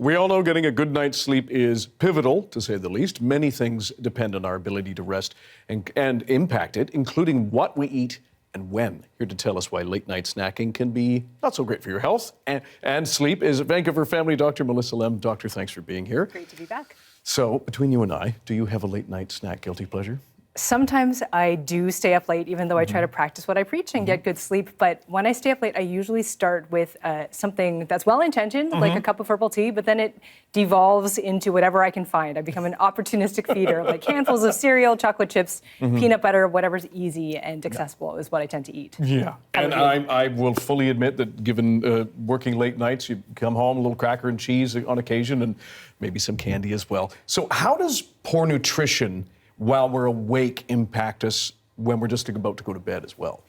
We all know getting a good night's sleep is pivotal, to say the least. Many things depend on our ability to rest and impact it, including what we eat and when. Here to tell us why late-night snacking can be not so great for your health and sleep is Vancouver family doctor Melissa Lem. Doctor, thanks for being here. Great to be back. So, between you and I, do you have a late-night snack guilty pleasure? Sometimes I do stay up late, even though I try to practice what I preach and get good sleep. But when I stay up late, I usually start with something that's well-intentioned, like a cup of herbal tea, but then it devolves into whatever I can find. I become an opportunistic feeder, like handfuls of cereal, chocolate chips, peanut butter, whatever's easy and accessible is what I tend to eat. Yeah, and I will fully admit that given working late nights, you come home, a little cracker and cheese on occasion, and maybe some candy as well. So how does poor nutrition while we're awake impact us when we're just about to go to bed as well?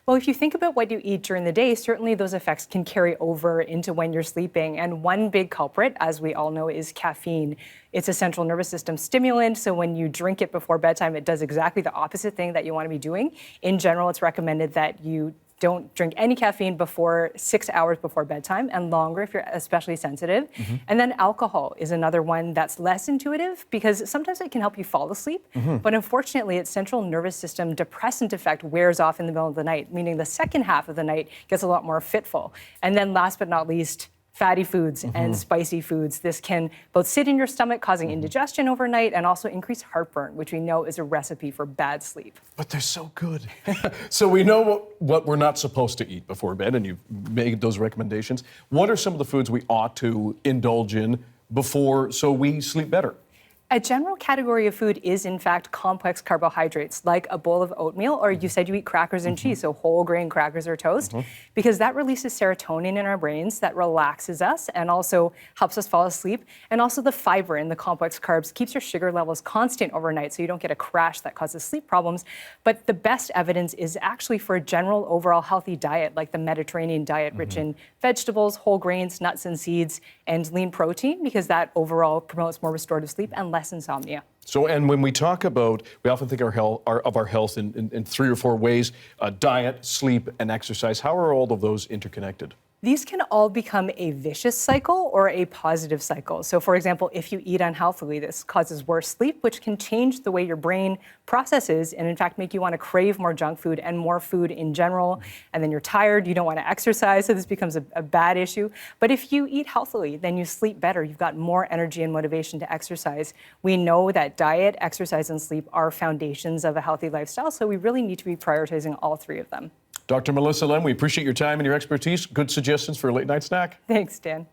Well, if you think about what you eat during the day, certainly those effects can carry over into when you're sleeping. And one big culprit, as we all know, is caffeine. It's a central nervous system stimulant, so when you drink it before bedtime, it does exactly the opposite thing that you want to be doing. In general, it's recommended that you don't drink any caffeine before 6 hours before bedtime, and longer if you're especially sensitive. And then alcohol is another one that's less intuitive because sometimes it can help you fall asleep, but unfortunately its central nervous system depressant effect wears off in the middle of the night, meaning the second half of the night gets a lot more fitful. And then last but not least, fatty foods and spicy foods. This can both sit in your stomach, causing indigestion overnight, and also increase heartburn, which we know is a recipe for bad sleep. But they're so good. So we know what we're not supposed to eat before bed, and you've made those recommendations. What are some of the foods we ought to indulge in before so we sleep better? A general category of food is, in fact, complex carbohydrates, like a bowl of oatmeal, or you said you eat crackers and cheese, so whole grain crackers or toast, because that releases serotonin in our brains that relaxes us and also helps us fall asleep. And also the fiber in the complex carbs keeps your sugar levels constant overnight, so you don't get a crash that causes sleep problems. But the best evidence is actually for a general overall healthy diet, like the Mediterranean diet, rich in vegetables, whole grains, nuts and seeds, and lean protein, because that overall promotes more restorative sleep and less insomnia. So, and when we talk about, we often think of our health in 3 or 4 ways, diet, sleep, and exercise. How are all of those interconnected? These can all become a vicious cycle or a positive cycle. So for example, if you eat unhealthily, this causes worse sleep, which can change the way your brain processes and in fact make you want to crave more junk food and more food in general. And then you're tired, you don't want to exercise, so this becomes a bad issue. But if you eat healthily, then you sleep better. You've got more energy and motivation to exercise. We know that diet, exercise, and sleep are foundations of a healthy lifestyle, so we really need to be prioritizing all 3 of them. Dr. Melissa Lem, we appreciate your time and your expertise. Good suggestions for a late night snack. Thanks, Dan.